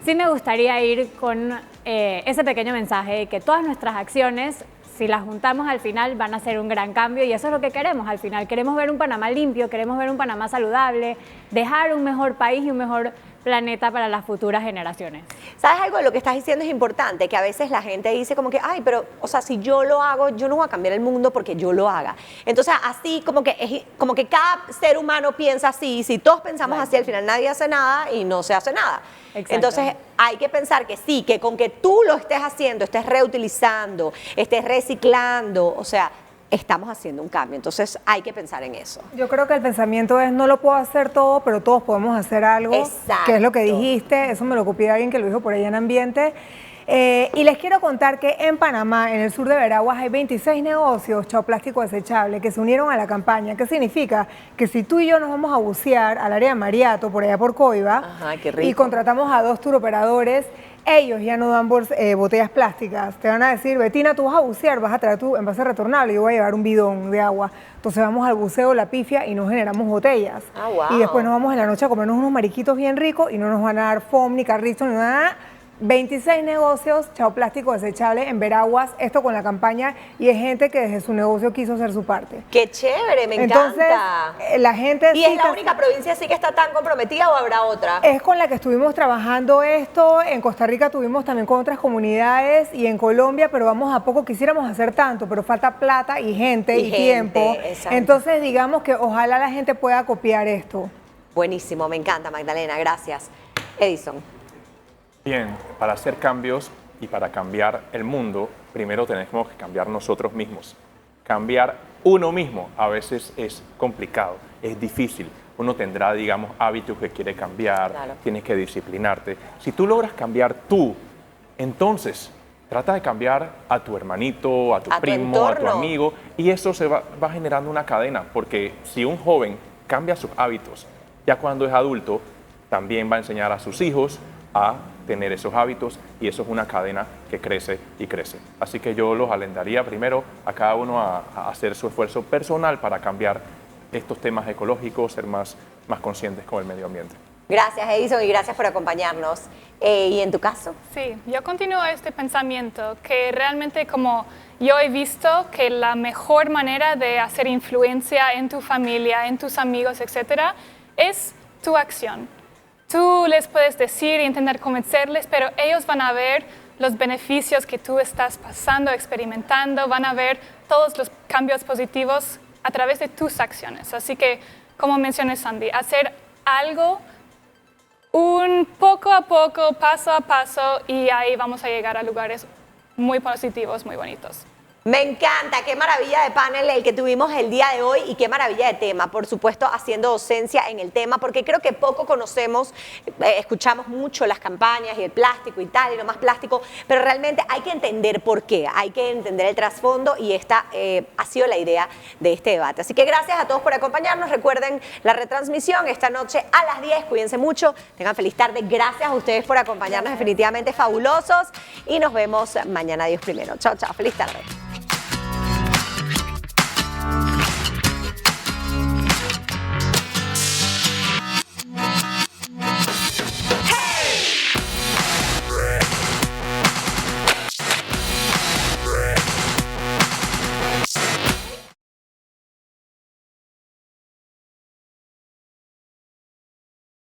[SPEAKER 3] sí me gustaría ir con ese pequeño mensaje de que todas nuestras acciones si las juntamos al final van a ser un gran cambio y eso es lo que queremos al final. Queremos ver un Panamá limpio, queremos ver un Panamá saludable, dejar un mejor país y un mejor planeta para las futuras generaciones.
[SPEAKER 1] ¿Sabes algo? Lo que estás diciendo es importante, que a veces la gente dice como que, ay, pero, o sea, si yo lo hago, yo no voy a cambiar el mundo porque yo lo haga. Entonces, así como que cada ser humano piensa así, si todos pensamos así, al final nadie hace nada y no se hace nada.
[SPEAKER 3] Exacto.
[SPEAKER 1] Entonces, hay que pensar que sí, que con que tú lo estés haciendo, estés reutilizando, estés reciclando, o sea, estamos haciendo un cambio. Entonces, hay que pensar en eso.
[SPEAKER 4] Yo creo que el pensamiento es, no lo puedo hacer todo, pero todos podemos hacer algo.
[SPEAKER 1] Exacto.
[SPEAKER 4] Que es lo que dijiste, eso me lo copié de alguien que lo dijo por ahí en Ambiente. Y les quiero contar que en Panamá, en el sur de Veraguas, hay 26 negocios Chao Plástico Desechable que se unieron a la campaña. ¿Qué significa? Que si tú y yo nos vamos a bucear al área de Mariato, por allá por Coiba,
[SPEAKER 1] Ajá, qué rico.
[SPEAKER 4] y contratamos a 2 turoperadores, ellos ya no dan botellas plásticas. Te van a decir, Betina, tú vas a bucear, vas a traer tu envase retornable, yo voy a llevar un bidón de agua. Entonces vamos al buceo, la pifia, y no generamos botellas.
[SPEAKER 1] Ah, wow.
[SPEAKER 4] Y después nos vamos en la noche a comernos unos mariquitos bien ricos y no nos van a dar foam, ni carrizo, ni nada. 26 negocios Chao Plástico Desechable en Veraguas, esto con la campaña, y es gente que desde su negocio quiso hacer su parte.
[SPEAKER 1] ¡Qué chévere! Me
[SPEAKER 4] Entonces,
[SPEAKER 1] encanta.
[SPEAKER 4] la gente...
[SPEAKER 1] ¿Y
[SPEAKER 4] sí
[SPEAKER 1] es la
[SPEAKER 4] que-
[SPEAKER 1] única provincia así que está tan comprometida o habrá otra?
[SPEAKER 4] Es con la que estuvimos trabajando esto. En Costa Rica tuvimos también con otras comunidades y en Colombia, pero vamos a poco. Quisiéramos hacer tanto, pero falta plata y gente y,
[SPEAKER 1] gente,
[SPEAKER 4] tiempo.
[SPEAKER 1] exacto.
[SPEAKER 4] Entonces, digamos que ojalá la gente pueda copiar esto.
[SPEAKER 1] Buenísimo, me encanta, Magdalena, gracias. Edison.
[SPEAKER 5] Bien, para hacer cambios y para cambiar el mundo, primero tenemos que cambiar nosotros mismos. Cambiar uno mismo a veces es complicado, es difícil. Uno tendrá, digamos, hábitos que quiere cambiar,
[SPEAKER 1] Claro.
[SPEAKER 5] tienes que disciplinarte. Si tú logras cambiar tú, entonces trata de cambiar a tu hermanito, a tu
[SPEAKER 1] A tu
[SPEAKER 5] primo, a tu
[SPEAKER 1] entorno.
[SPEAKER 5] amigo, y eso se va generando una cadena, porque si un joven cambia sus hábitos, ya cuando es adulto, también va a enseñar a sus hijos a tener esos hábitos y eso es una cadena que crece y crece. Así que yo los alentaría primero a cada uno a hacer su esfuerzo personal para cambiar estos temas ecológicos, ser más conscientes con el medio ambiente.
[SPEAKER 1] Gracias, Edison, y gracias por acompañarnos. ¿Y en tu caso?
[SPEAKER 6] Sí, yo continúo este pensamiento que realmente como yo he visto que la mejor manera de hacer influencia en tu familia, en tus amigos, etcétera, es tu acción. Tú les puedes decir e intentar convencerles, pero ellos van a ver los beneficios que tú estás pasando, experimentando, van a ver todos los cambios positivos a través de tus acciones. Así que, como mencioné Sandy, hacer algo un poco a poco, paso a paso, y ahí vamos a llegar a lugares muy positivos, muy bonitos.
[SPEAKER 1] Me encanta, qué maravilla de panel el que tuvimos el día de hoy y qué maravilla de tema, por supuesto haciendo docencia en el tema, porque creo que poco conocemos, escuchamos mucho las campañas y el plástico y tal, y no más plástico, pero realmente hay que entender por qué, hay que entender el trasfondo y esta ha sido la idea de este debate. Así que gracias a todos por acompañarnos, recuerden la retransmisión esta noche a las 10, cuídense mucho, tengan feliz tarde, gracias a ustedes por acompañarnos, definitivamente fabulosos, y nos vemos mañana, Dios primero. Chao, chao, feliz tarde.